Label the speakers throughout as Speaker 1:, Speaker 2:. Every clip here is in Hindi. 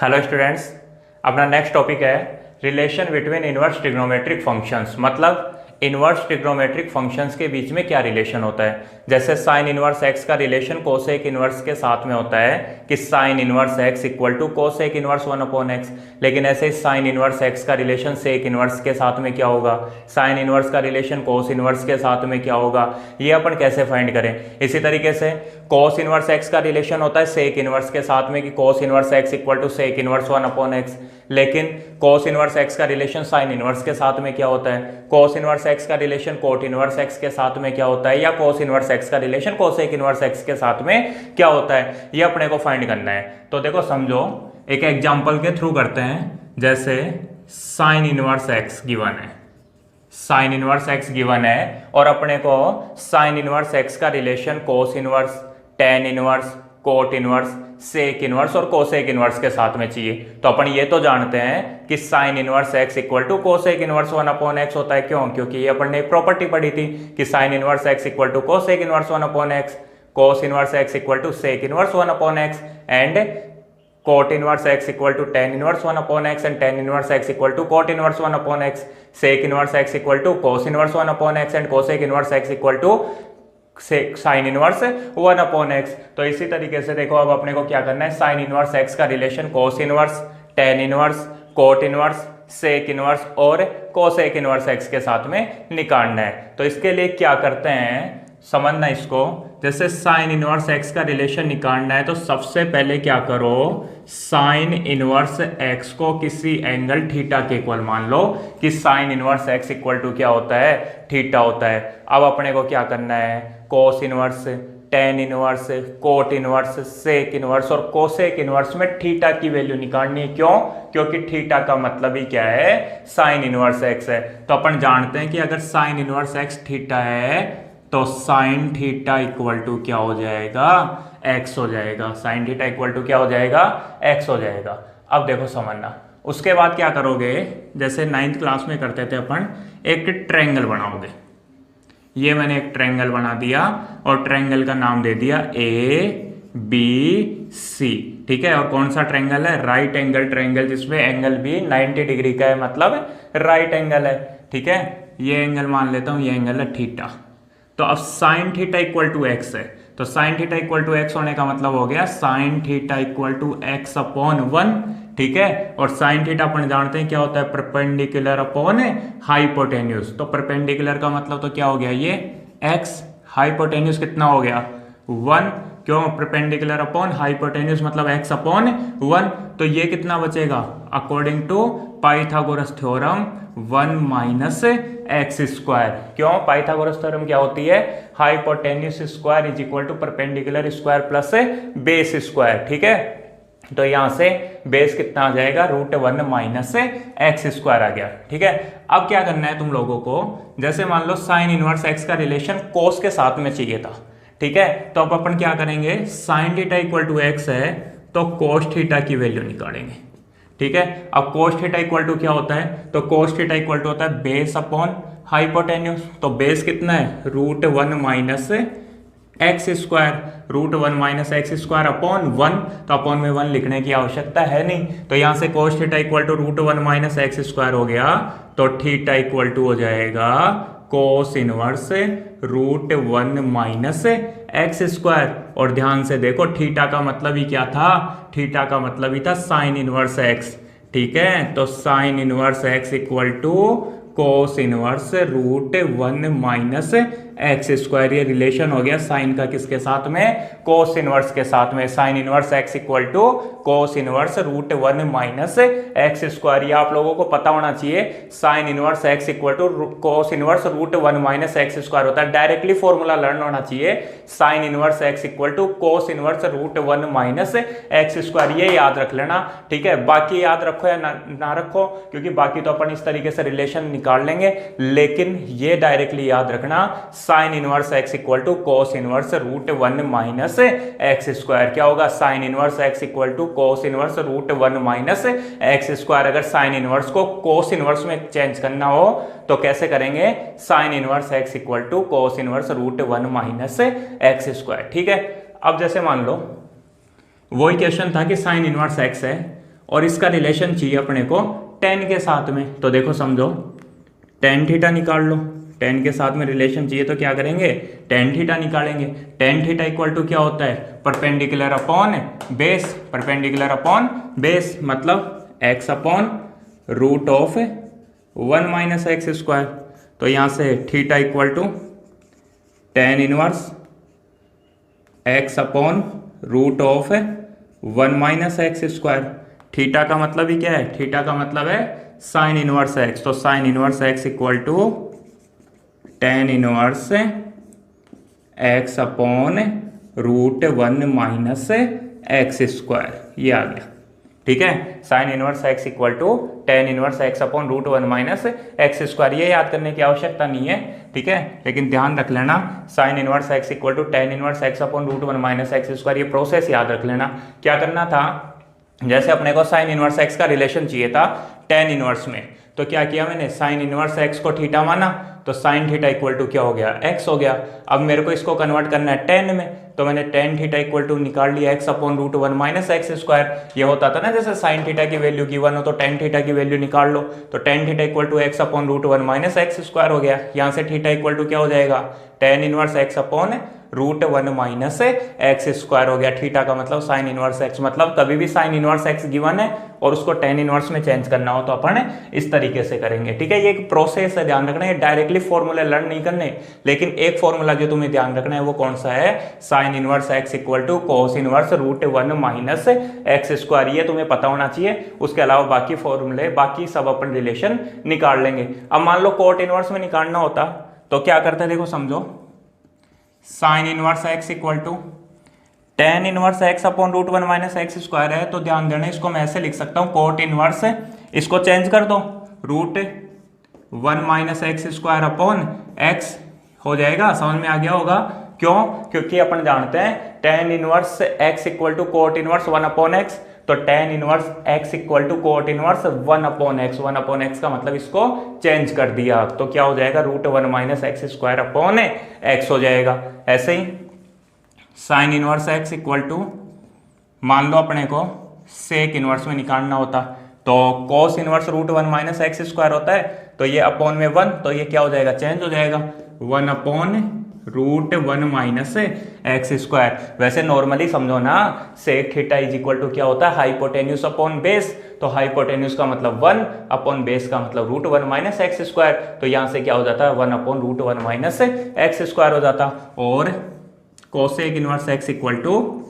Speaker 1: हेलो स्टूडेंट्स, अपना नेक्स्ट टॉपिक है relation between inverse trigonometric functions. मतलब इनवर्स ट्रिग्नोमेट्रिक फंक्शंस के बीच में क्या रिलेशन होता है। जैसे साइन इनवर्स एक्स का रिलेशन कोसेक इनवर्स के साथ में होता है कि sine inverse x equal to cosec inverse 1/x। लेकिन ऐसे साइन इनवर्स एक्स का रिलेशन सेक इनवर्स के साथ में क्या होगा, साइन इनवर्स का रिलेशन कोस इनवर्स के साथ में क्या होगा, ये अपन कैसे फाइंड करें। इसी तरीके से कोस इनवर्स एक्स का रिलेशन होता है सेक इनवर्स के साथ में कि cos inverse x equal to sec inverse 1/x। लेकिन कोस इनवर्स एक्स का रिलेशन साइन इनवर्स के साथ में क्या होता है, कोस इनवर्स एक्स का रिलेशन कोट इनवर्स एक्स के साथ में क्या होता है, या कोस इनवर्स एक्स का रिलेशन कोसेक इनवर्स एक्स के साथ में क्या होता है, ये अपने को फाइंड करना है। तो देखो समझो, एक एग्जांपल के थ्रू करते हैं। जैसे साइन इनवर्स एक्स गिवन है, साइन इनवर्स एक्स गिवन है और अपने को साइन इनवर्स एक्स का relation cos inverse, tan inverse, cot inverse, sec inverse और कोसेक इनवर्स के साथ में चाहिए। तो अपन ये तो जानते हैं कि sine inverse x equal to cosec inverse 1/x होता है। क्यों? क्योंकि ये अपन ने एक प्रॉपर्टी पढ़ी थी कि sine inverse x equal to cosec inverse 1/x, cos inverse x equal to sec inverse 1/x and cot inverse x equal to tan inverse 1/x and tan inverse x equal to cot inverse 1/x, sec inverse x equal to cos inverse 1/x and cosec inverse x equal to sine inverse 1/x। तो इसी तरीके से देखो, अब अपने को क्या करना है, साइन इनवर्स एक्स का relation cos inverse, tan inverse, cot inverse, sec inverse और कोसेक इनवर्स एक्स के साथ में निकालना है। तो इसके लिए क्या करते हैं, समझना इसको। जैसे साइन इनवर्स एक्स का रिलेशन निकालना है तो सबसे पहले क्या करो, साइन इनवर्स एक्स को किसी एंगल थीटा के इक्वल मान लो कि sine inverse x equal to क्या होता है, थीटा होता है। अब अपने को क्या करना है, cos inverse, tan inverse, cot inverse, sec inverse और कोसेक इनवर्स में थीटा की वैल्यू निकालनी है। क्यों? क्योंकि थीटा का मतलब ही क्या है, साइन इनवर्स एक्स है। तो अपन जानते हैं कि अगर साइन इनवर्स एक्स थीटा है तो साइन थीटा इक्वल टू क्या हो जाएगा, एक्स हो जाएगा। साइन थीटा इक्वल टू क्या हो जाएगा, एक्स हो जाएगा। अब देखो समझना, उसके बाद क्या करोगे, जैसे 9th क्लास में करते थे अपन, एक ट्रायंगल बनाओगे। ये मैंने एक ट्रायंगल बना दिया और ट्रायंगल का नाम दे दिया ABC। ठीक है, और कौन सा ट्रायंगल है, राइट एंगल ट्रायंगल, जिसमें एंगल भी 90 डिग्री का है, मतलब राइट एंगल है। ठीक है, ये एंगल मान लेता हूं, ये एंगल है थीटा। तो अब sine theta equal to x है, तो sine theta equal to x होने का मतलब हो गया sine theta equal to x upon 1। ठीक है, और साइन थीटा अपन जानते हैं क्या होता है, परपेंडिकुलर अपॉन हाइपोटेन्यूज। तो परपेंडिकुलर का मतलब तो क्या हो गया, ये एक्स, हाइपोटेन्यूज कितना हो गया, 1। क्यों? परपेंडिकुलर अपॉन हाइपोटेन्यूज मतलब एक्स अपॉन 1। तो ये कितना बचेगा, according to Pythagoras theorem 1 minus x square. क्यों? पाइथागोरस थ्योरम क्या होती है, hypotenuse square is equal to perpendicular square plus base square. ठीक है, तो यहां से बेस कितना आ जाएगा, √1 माइनस एक्स स्क्वायर आ गया। ठीक है, अब क्या करना है तुम लोगों को, जैसे मान लो साइन इनवर्स एक्स का रिलेशन कोस के साथ में चाहिए था। ठीक है, तो अब अपन क्या करेंगे, sine theta equal to x है तो कोस थीटा की वैल्यू निकालेंगे। ठीक है, अब कोस थीटा इक्वल टू क्या होता है, तो कोस थीटा इक्वल टू होता है बेस अपॉन हाइपोटेन्यूज। तो बेस कितना है, √1 minus x square, √1 minus x square upon 1। तो अपॉन में 1 लिखने की आवश्यकता है नहीं, तो यहां से cos theta equal to √1 minus x square हो गया। तो थीटा इक्वल टू हो जाएगा cos inverse √1 minus x square. और ध्यान से देखो, थीटा का मतलब ही क्या था, थीटा का मतलब ही था साइन इनवर्स एक्स। ठीक है, तो sine inverse x equal to cos inverse √1 minus x square. ये रिलेशन हो गया साइन का किसके साथ में, कोस इनवर्स के साथ में। Sine inverse x equal to cos inverse √1 minus x square. ये आप लोगों को पता होना चाहिए, sine inverse x equal to cos inverse √1 minus x square होता है। डायरेक्टली फॉर्मूला लर्न होना चाहिए, sine inverse x equal to cos inverse √1 minus x square. ये याद रख लेना। ठीक है, बाकी याद रखो या ना रखो, क्योंकि बाकी तो अपन इस तरीके से रिलेशन निकाल लेंगे, लेकिन ये डायरेक्टली याद रखना, sine inverse x equal to cos inverse √1 minus x square. क्या होगा, sine inverse x equal to cos inverse √1 minus x square. अगर साइन इनवर्स को कोस इनवर्स में चेंज करना हो तो कैसे करेंगे, sine inverse x equal to cos inverse √1 minus x square. ठीक है, अब जैसे मान लो वही क्वेश्चन था कि साइन इनवर्स एक्स है और इसका रिलेशन चाहिए अपने को टेन के साथ में। तो देखो समझो, टेन थीटा निकाल लो, टेन के साथ में रिलेशन चाहिए तो क्या करेंगे, टेन थीटा निकालेंगे। टेन थीटा इक्वल टू क्या होता है, perpendicular upon base, perpendicular upon base मतलब x upon root of 1 minus x square. तो यहाँ से theta equal to tan inverse x upon root of 1 minus x square. Theta का मतलब ही क्या है, थीटा का मतलब है साइन इनवर्स एक्स। तो sine inverse x equal to tan inverse x upon root 1 minus x square, ये आ गया। ठीक है, sine inverse x equal to tan inverse x upon root 1 minus x square. ये याद करने की आवश्यकता नहीं है, ठीक है, लेकिन ध्यान रख लेना sine inverse x equal to tan inverse x upon root 1 minus x square. ये प्रोसेस याद रख लेना। क्या करना था, जैसे अपने को साइन इनवर्स एक्स का रिलेशन चाहिए था टेन इनवर्स में, तो क्या किया मैंने, साइन इनवर्स एक्स को थीटा माना, तो साइन थीटा इक्वल टू क्या हो गया, एक्स हो गया। अब मेरे को इसको कन्वर्ट करना है टेन में, तो मैंने टेन थीटा इक्वल टू निकाल लिया x upon root 1 minus x square. ये होता था ना जैसे साइन थीटा की वैल्यू गिवन हो तो टेन थीटा की वैल्यू निकाल लो, तो tan theta equal to x upon root 1 minus x square हो गया। यहाँ से थीटा इक्वल टू क्या हो जाएगा, tan inverse x upon root 1 minus x square हो गया। थीटा का मतलब साइन इनवर्स एक्स, मतलब कभी भी साइन इनवर्स एक्स गिवन है और उसको टेन इनवर्स में चेंज करना हो तो अपन इस तरीके से करेंगे। ठीक है, ये एक प्रोसेस है, ध्यान रखना है। डायरेक्टली फॉर्मूले लर्न नहीं करने, लेकिन एक फॉर्मूला जो तुम्हें ध्यान रखना है वो कौन सा है, sine inverse x equal to cos inverse root 1 minus x square. ये तुम्हें पता होना चाहिए। उसके अलावा बाकी फॉर्मूले, बाकी सब अपन रिलेशन निकाल लेंगे। अब मान लो कोट इनवर्स में निकालना होता तो क्या करते हैं, देखो समझो, sine inverse x equal to tan inverse x upon root 1 minus x square है, तो ध्यान देना इसको मैं ऐसे लिख सकता हूं, कोट इनवर्स इसको चेंज कर दो, root 1 minus x square upon x हो जाएगा। समझ में आ गया होगा, क्यों, क्योंकि अपन जानते हैं tan inverse x equal to cot inverse 1 upon x, तो tan inverse x equal to cot inverse 1 upon x. 1 upon x का मतलब इसको चेंज कर दिया तो क्या हो जाएगा, root 1 minus x square upon x हो जाएगा। ऐसे ही sine inverse x equal to, मान लो अपने को सेक इनवर्स में निकालना होता तो cos inverse root 1 minus x square होता है, तो ये अपॉन में 1, तो ये क्या हो जाएगा, चेंज हो जाएगा, 1 upon root 1 minus x square. वैसे नॉर्मली समझो ना, sec theta is equal to क्या होता है, हाइपोटेन्यूज अपॉन बेस। तो हाइपोटेन्यूज का मतलब 1 अपॉन बेस का मतलब रूट 1 माइनस एक्स स्क्वायर। तो यहां से क्या हो जाता है, 1 upon root 1 minus x square हो जाता। और cosec inverse x equal to,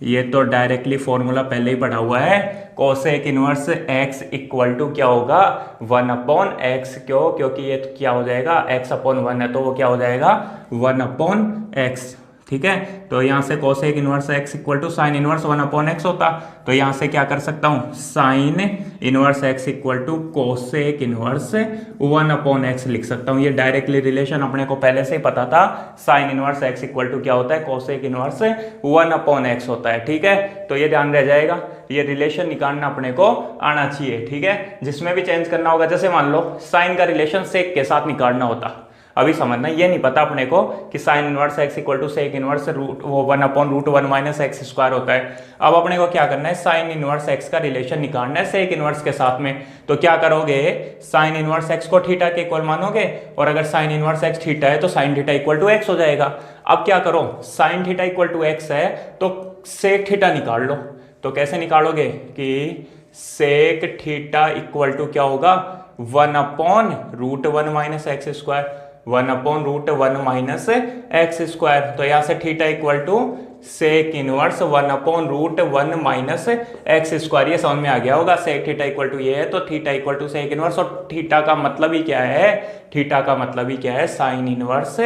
Speaker 1: ये तो डायरेक्टली फॉर्मूला पहले ही पढ़ा हुआ है, cosec inverse x equal to क्या होगा, 1 अपॉन एक्स। क्यों, क्योंकि ये तो क्या हो जाएगा, x अपॉन 1 है तो वो क्या हो जाएगा, 1 अपॉन एक्स। ठीक है, तो यहां से cosec inverse x equal to sine inverse 1 upon x होता, तो यहां से क्या कर सकता हूं, sine inverse x equal to cosec inverse 1 upon x लिख सकता हूं। ये डायरेक्टली रिलेशन अपने को पहले से ही पता था, sine inverse x equal to क्या होता है, कोसेक इनवर्स 1 अपॉन एक्स होता है। ठीक है, तो ये ध्यान रह जाएगा, ये रिलेशन निकालना अपने को आना चाहिए। ठीक है, जिसमें भी चेंज करना होगा, जैसे मान लो साइन का रिलेशन सेक के साथ निकालना होता, अभी समझना, ये नहीं पता अपने को कि sine inverse x equal to sec inverse root 1 upon root 1 minus x square होता है। अब अपने को क्या करना है, साइन इनवर्स एक्स का रिलेशन निकालना है सेक इनवर्स के साथ में। तो क्या करोगे, साइन इनवर्स एक्स को थीटा के इक्वल मानोगे, और अगर साइन इनवर्स एक्स थीटा है तो sine theta equal to x हो जाएगा। अब क्या करो, sine theta equal to x है तो सेक थीटा निकाल लो। तो कैसे निकालोगे कि सेक थीटा इक्वल टू क्या होगा, 1 upon root 1 minus x square, 1 upon root 1 minus x square. तो यहां से theta equal to sec inverse 1 upon root 1 minus x square. ये समझ में आ गया होगा, सेक थीटा इक्वल टू ये है तो theta equal to sec inverse, और थीटा का मतलब ही क्या है, थीटा का मतलब ही क्या है, साइन इनवर्स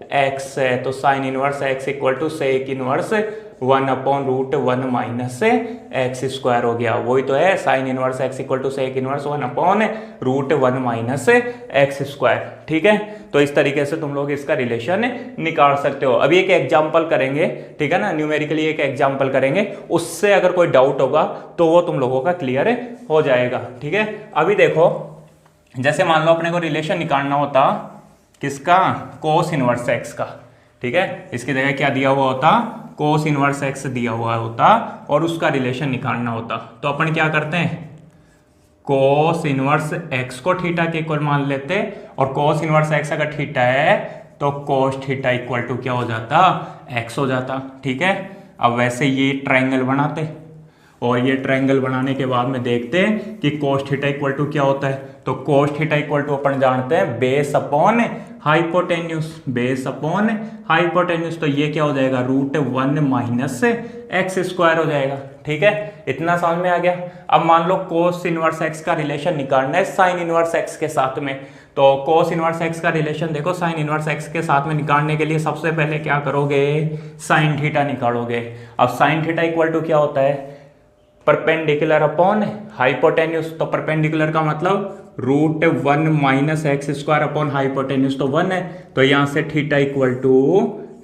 Speaker 1: एक्स है। तो sine inverse x equal to sec inverse 1 upon root 1 minus x square हो गया। वही तो है, sine inverse x equal to sec inverse 1 upon root 1 minus x square. ठीक है, तो इस तरीके से तुम लोग इसका रिलेशन निकाल सकते हो। अभी एक एग्जांपल करेंगे, ठीक है ना, न्यूमेरिकली एक एग्जांपल करेंगे, उससे अगर कोई डाउट होगा तो वो तुम लोगों का क्लियर हो जाएगा। ठीक है, अभी देखो, जैसे मान लो अपने को रिलेशन निकालना होता किसका, कोस इनवर्स एक्स का। ठीक है, इसकी जगह क्या दिया हुआ होता, कोस इनवर्स एक्स दिया हुआ होता और उसका रिलेशन निकालना होता, तो अपन क्या करते हैं, कोस इनवर्स एक्स को थीटा के इक्वल मान लेते, और कोस इनवर्स एक्स अगर थीटा है तो कोस थीटा इक्वल टू क्या हो जाता, एक्स हो जाता। ठीक है, अब वैसे ये ट्रायंगल बनाते, और ये ट्रायंगल बनाने के बाद में देखते हैं कि कोस थीटा इक्वल टू क्या होता है। तो कोस थीटा इक्वल टू अपन जानते हैं base upon hypotenuse, base upon hypotenuse, तो ये क्या हो जाएगा, √1 माइनस एक्स स्क्वायर हो जाएगा। ठीक है, इतना समझ में आ गया। अब मान लो कोस इनवर्स एक्स का रिलेशन निकालना है साइन इनवर्स एक्स के साथ में, तो कोस इनवर्स एक्स का रिलेशन देखो साइन इनवर्स एक्स के साथ में निकालने के लिए सबसे पहले क्या करोगे, साइन थीटा निकालोगे। अब साइन थीटा इक्वल टू क्या होता है, परपेंडिकुलर अपॉन हाइपोटेन्यूज, तो परपेंडिकुलर का मतलब √1 minus x square upon hypotenuse तो 1 है, तो यहां से theta equal to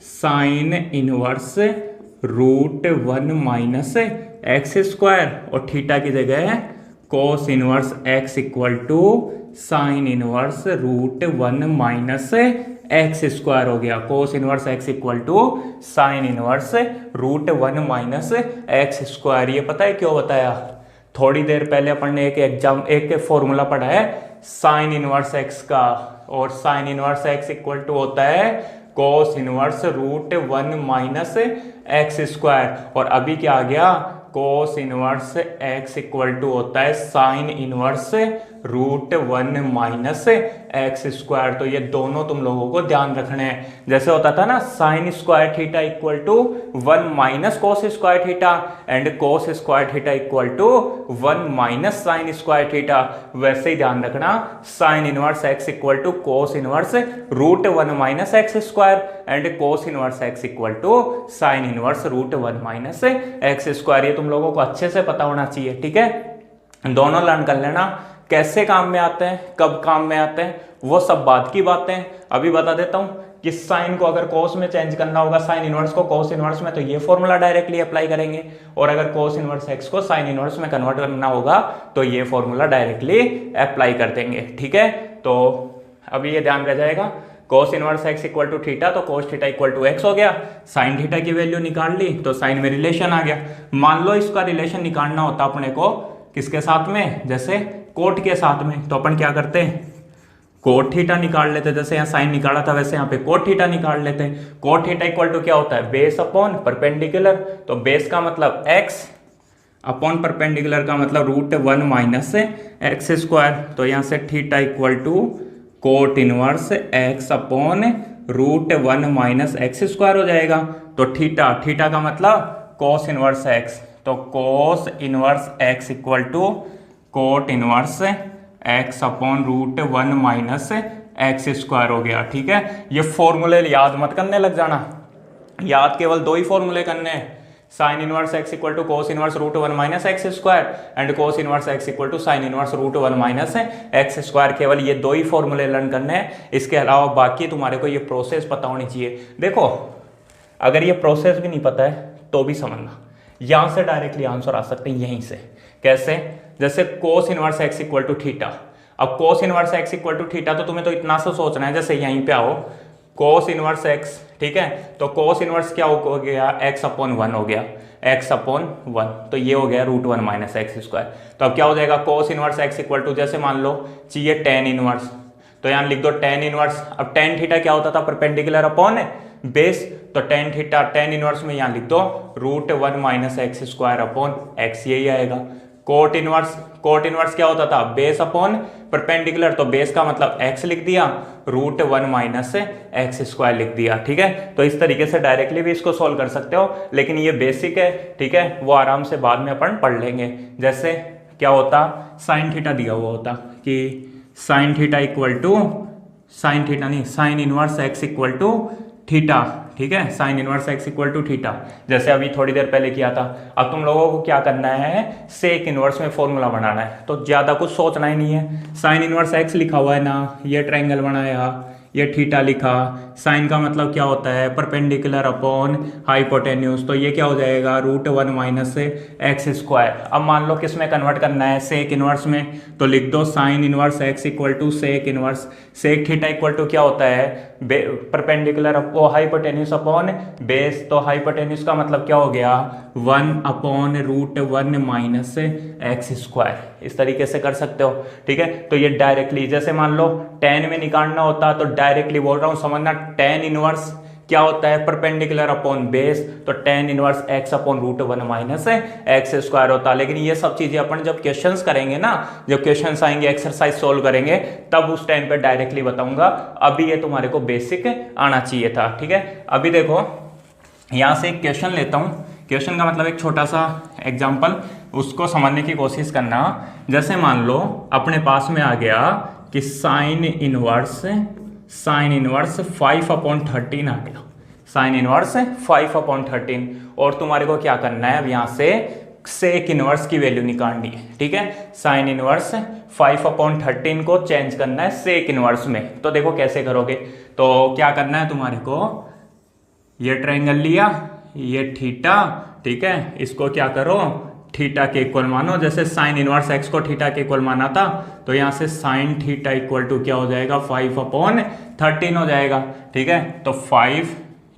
Speaker 1: sine inverse √1 minus x square, और थीटा की जगह है cos inverse x equal to sine inverse √1 minus x square हो गया। Cos inverse x equal to sine inverse √1 minus x square. ये पता है क्यों बताया, थोड़ी देर पहले अपन ने एक फॉर्मूला पढ़ा है साइन इनवर्स एक्स का, और sine inverse x equal to होता है cos inverse √1 minus x square, और अभी क्या आ गया, cos inverse x equal to होता है sine inverse √1 minus x square. तो ये दोनों तुम लोगों को ध्यान रखने हैं, जैसे होता था ना sine square theta equal to 1 minus cos square theta, and cos square theta equal to 1 minus sine square theta, वैसे ही ध्यान रखना sine inverse x equal to cos inverse √1 minus x square, and cos inverse x equal to sine inverse √1 minus x square. ये तुम लोगों को अच्छे से पता होना चाहिए। ठीक है, दोनों लर्न कर लेना, कैसे काम में आते हैं, कब काम में आते हैं, वो सब बात की बातें। अभी बता देता हूं कि साइन को अगर कोस में चेंज करना होगा, साइन इनवर्स को कोस इनवर्स में, तो ये फॉर्मूला डायरेक्टली अप्लाई करेंगे, और अगर कोस इनवर्स एक्स को साइन इनवर्स में कन्वर्ट करना होगा तो ये फॉर्मूला डायरेक्टली अप्लाई कर देंगे। ठीक है, तो अभी ये ध्यान रह जाएगा, cos inverse x equal to theta, तो cos theta equal to x हो गया, साइन थीटा की वैल्यू निकाल ली तो साइन में रिलेशन आ गया। मान लो इसका रिलेशन निकालना होता अपने को किसके साथ में, जैसे कोट के साथ में, तो अपन क्या करते हैं, कोट थीटा निकाल लेते, जैसे यहाँ साइन निकाला था वैसे यहाँ पे कोट थीटा निकाल लेते हैं। कोट थीटा इक्वल टू क्या होता है, बेस अपॉन परपेंडिकुलर, तो बेस का मतलब एक्स अपॉन परपेंडिकुलर का मतलब √1 माइनस एक्स स्क्वायर, तो यहाँ से theta equal to cot inverse x upon √1 minus x square हो जाएगा। तो थीटा का मतलब कोस इनवर्स एक्स, तो cos inverse x equal to cot inverse x upon √1 minus x square हो गया। ठीक है, ये फॉर्मूले याद मत करने लग जाना, याद केवल दो ही फॉर्मूले करने हैं, sine inverse x equal to cos inverse √1 minus x square, and cos inverse x equal to sine inverse √1 minus x square. केवल ये दो ही फॉर्मूले लर्न करने हैं, इसके अलावा बाकी तुम्हारे को ये प्रोसेस पता होनी चाहिए। देखो अगर ये प्रोसेस भी नहीं पता है तो भी समझना, यहां से डायरेक्टली आंसर आ सकते हैं यहीं से। कैसे, जैसे cos inverse x equal to theta, अब cos inverse x equal to theta, तो तुम्हें तो इतना सा सोचना है, जैसे यहीं पे आओ कोस इनवर्स एक्स, ठीक है, तो कोस इनवर्स क्या हो गया, एक्स अपॉन 1 हो गया, एक्स अपॉन 1, तो ये हो गया √1 माइनस एक्स स्क्वायर। तो अब क्या हो जाएगा, cos inverse x equal to, जैसे मान लो चाहिए टेन इनवर्स, तो यहाँ लिख दो टेन इनवर्स। अब टेन थीटा क्या होता था, परपेंडिकुलर अपॉन बेस, तो टेन थीटा टेन इनवर्स में यहाँ लिख दो √1 minus x square upon x, यही आएगा। कोट इनवर्स क्या होता था, बेस अपॉन परपेंडिकुलर, तो बेस का मतलब एक्स लिख दिया, √1 माइनस एक्स स्क्वायर लिख दिया। ठीक है, तो इस तरीके से डायरेक्टली भी इसको सोल्व कर सकते हो, लेकिन ये बेसिक है। ठीक है, वो आराम से बाद में अपन पढ़ लेंगे। जैसे क्या होता, साइन थीटा दिया हुआ होता कि sine theta equal to, sine theta नहीं, sine inverse x equal to theta. ठीक है, sine inverse x equal to theta, जैसे अभी थोड़ी देर पहले किया था। अब तुम लोगों को क्या करना है, सेक इनवर्स में फॉर्मूला बनाना है, तो ज्यादा कुछ सोचना ही नहीं है। साइन इनवर्स एक्स लिखा हुआ है ना, ये ट्रायंगल बनाया, ये थीटा लिखा, साइन का मतलब क्या होता है, परपेंडिकुलर अपॉन हाइपोटेन्यूज, तो ये क्या हो जाएगा √1 माइनस एक्स स्क्वायर। अब मान लो किस में कन्वर्ट करना है, सेक इनवर्स में, तो लिख दो sine inverse x equal to sec inverse, sec theta equal to क्या होता है, परपेंडिकुलर वो हाइपोटेन्यूज अपॉन बेस, तो हाइपोटेन्यूज का मतलब क्या हो गया 1/√1 माइनस एक्स स्क्वायर, इस तरीके से कर सकते हो। ठीक है, तो ये डायरेक्टली जैसे मान लो tan में निकालना होता तो डायरेक्टली बोल रहा हूं समझना, tan इनवर्स क्या होता है परपेंडिकुलर अपॉन बेस, तो tan inverse x upon √1 minus x square होता है। लेकिन ये सब चीजें अपन जब क्वेश्चंस करेंगे ना, जब क्वेश्चंस आएंगे एक्सरसाइज सोल्व करेंगे तब उस टाइम पे डायरेक्टली बताऊंगा, अभी ये तुम्हारे को बेसिक आना चाहिए था। ठीक है, अभी देखो यहां से एक क्वेश्चन लेता हूं, क्वेश्चन का मतलब एक छोटा सा एग्जाम्पल, उसको समझने की कोशिश करना। जैसे मान लो अपने पास में आ गया कि साइन इनवर्स 5/13 आ गया, साइन इनवर्स 5/13, और तुम्हारे को क्या करना है अब यहाँ से सेक इनवर्स की वैल्यू निकालनी है। ठीक है, साइन इनवर्स 5/13 को चेंज करना है सेक इनवर्स में। तो देखो कैसे करोगे, तो क्या करना है तुम्हारे को, ये ट्रायंगल लिया, ये थीटा, ठीक है, इसको क्या करो थीटा के इक्वल मानो। जैसे साइन इनवर्स एक्स को थीटा के इक्वल माना था, तो यहाँ से साइन थीटा इक्वल टू क्या हो जाएगा 5/13 हो जाएगा। ठीक है, तो 5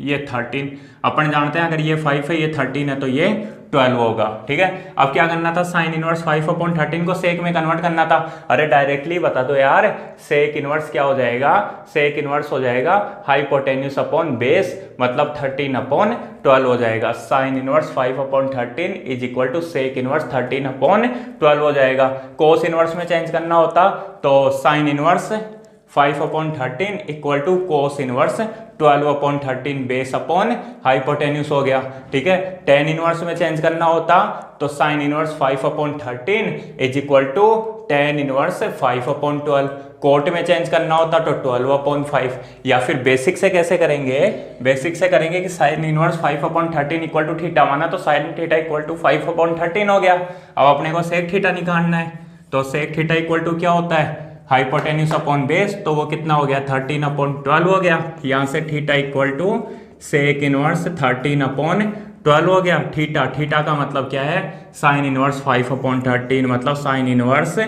Speaker 1: ये 13, अपन जानते हैं अगर ये 5 है ये 13 है तो ये 12 होगा। ठीक है, अब क्या करना था, साइन इनवर्स 5/13 को सेक में कन्वर्ट करना था। अरे डायरेक्टली बता दो यार, सेक इनवर्स क्या हो जाएगा, सेक इनवर्स हो जाएगा हाइपोटेन्यूज अपॉन बेस, मतलब 13/12 हो जाएगा। Sine inverse 5/13 is equal to sec inverse 13/12 हो जाएगा। कोस इनवर्स में चेंज करना होता तो sine inverse 5/13 equal to cos inverse 12/13 base upon hypotenuse हो गया। ठीक है, tan इनवर्स में चेंज करना होता तो sine inverse 5/13 is equal to tan inverse 5/12। Cot में चेंज करना होता तो 12/5, या फिर बेसिक से कैसे करेंगे, बेसिक से करेंगे कि sine inverse 5/13 equal to theta माना तो साइन थीटा इक्वल टू 5/13 हो गया। अब अपने को सेक थीटा निकालना है, तो सेक थीटा इक्वल टू क्या होता है हाइपोटेन्यूज अपॉन बेस, तो वो कितना हो गया 13/12 हो गया। यहाँ से theta equal to sec inverse 13/12 हो गया। थीटा का मतलब क्या है साइन इनवर्स 5/13, मतलब sine inverse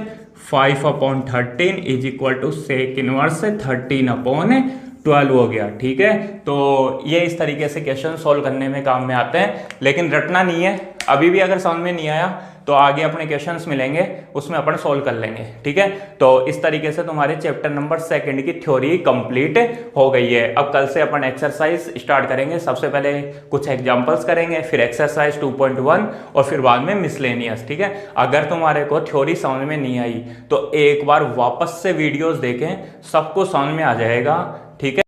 Speaker 1: 5/13 is equal to sec inverse 13/12 हो गया। ठीक है, तो ये इस तरीके से क्वेश्चन सोल्व करने में काम में आते हैं, लेकिन रटना नहीं है। अभी भी अगर समझ में नहीं आया तो आगे अपने क्वेश्चंस मिलेंगे उसमें अपन सोल्व कर लेंगे। ठीक है, तो इस तरीके से तुम्हारे चैप्टर नंबर 2 की थ्योरी कंप्लीट हो गई है। अब कल से अपन एक्सरसाइज स्टार्ट करेंगे। सबसे पहले कुछ एग्जांपल्स करेंगे, फिर एक्सरसाइज 2.1 और फिर बाद में मिसलेनियस। ठीक है, अगर तुम्हारे को थ्योरी समझ में नहीं आई तो एक बार वापस से वीडियोस देखें, सबको समझ में आ जाएगा। ठीक है।